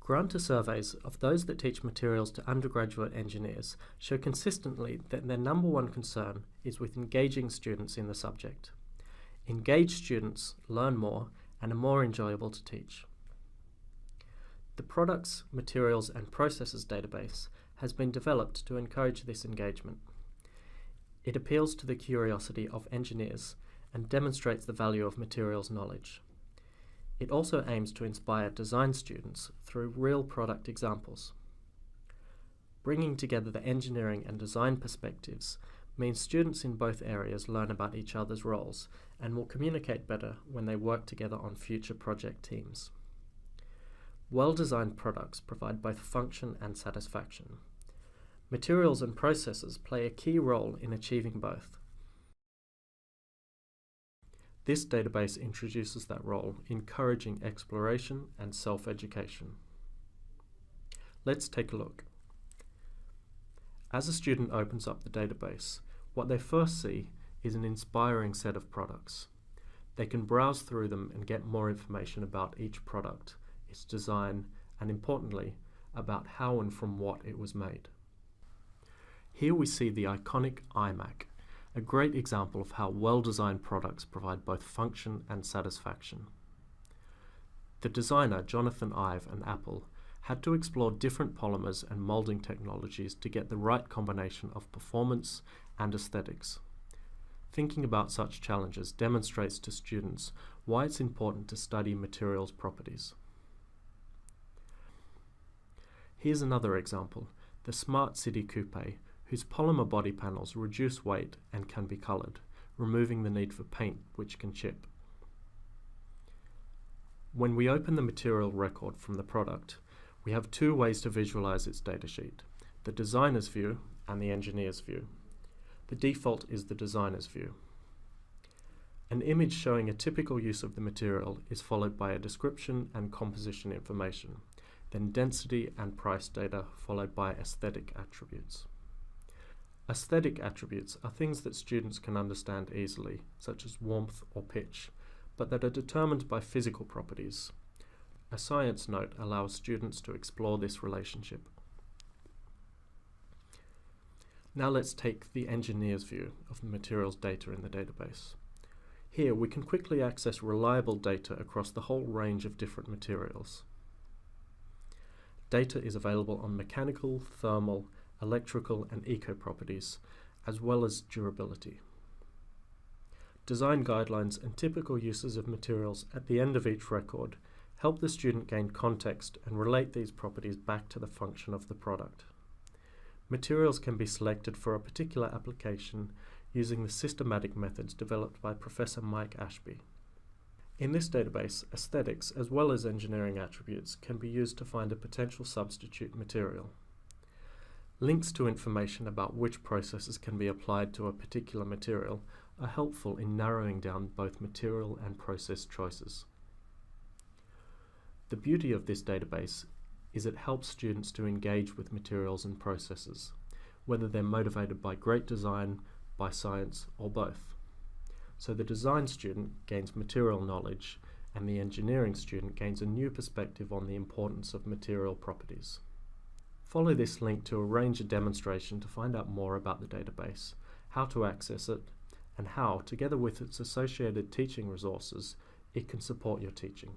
Granta surveys of those that teach materials to undergraduate engineers show consistently that their number one concern is with engaging students in the subject. Engaged students learn more and are more enjoyable to teach. The Products, Materials and Processes database has been developed to encourage this engagement. It appeals to the curiosity of engineers and demonstrates the value of materials knowledge. It also aims to inspire design students through real product examples. Bringing together the engineering and design perspectives means students in both areas learn about each other's roles and will communicate better when they work together on future project teams. Well-designed products provide both function and satisfaction. Materials and processes play a key role in achieving both. This database introduces that role, encouraging exploration and self-education. Let's take a look. As a student opens up the database, what they first see is an inspiring set of products. They can browse through them and get more information about each product, its design, and importantly, about how and from what it was made. Here we see the iconic iMac, a great example of how well-designed products provide both function and satisfaction. The designer, Jonathan Ive and Apple, had to explore different polymers and molding technologies to get the right combination of performance and aesthetics. Thinking about such challenges demonstrates to students why it's important to study materials properties. Here's another example, the Smart City Coupe, whose polymer body panels reduce weight and can be coloured, removing the need for paint, which can chip. When we open the material record from the product, we have two ways to visualize its datasheet, the designer's view and the engineer's view. The default is the designer's view. An image showing a typical use of the material is followed by a description and composition information, then density and price data followed by aesthetic attributes. Aesthetic attributes are things that students can understand easily, such as warmth or pitch, but that are determined by physical properties. A science note allows students to explore this relationship. Now let's take the engineer's view of the materials data in the database. Here we can quickly access reliable data across the whole range of different materials. Data is available on mechanical, thermal, electrical and eco properties, as well as durability. Design guidelines and typical uses of materials at the end of each record help the student gain context and relate these properties back to the function of the product. Materials can be selected for a particular application using the systematic methods developed by Professor Mike Ashby. In this database, aesthetics as well as engineering attributes can be used to find a potential substitute material. Links to information about which processes can be applied to a particular material are helpful in narrowing down both material and process choices. The beauty of this database is it helps students to engage with materials and processes, whether they're motivated by great design, by science, or both. So the design student gains material knowledge and the engineering student gains a new perspective on the importance of material properties. Follow this link to arrange a demonstration to find out more about the database, how to access it, and how, together with its associated teaching resources, it can support your teaching.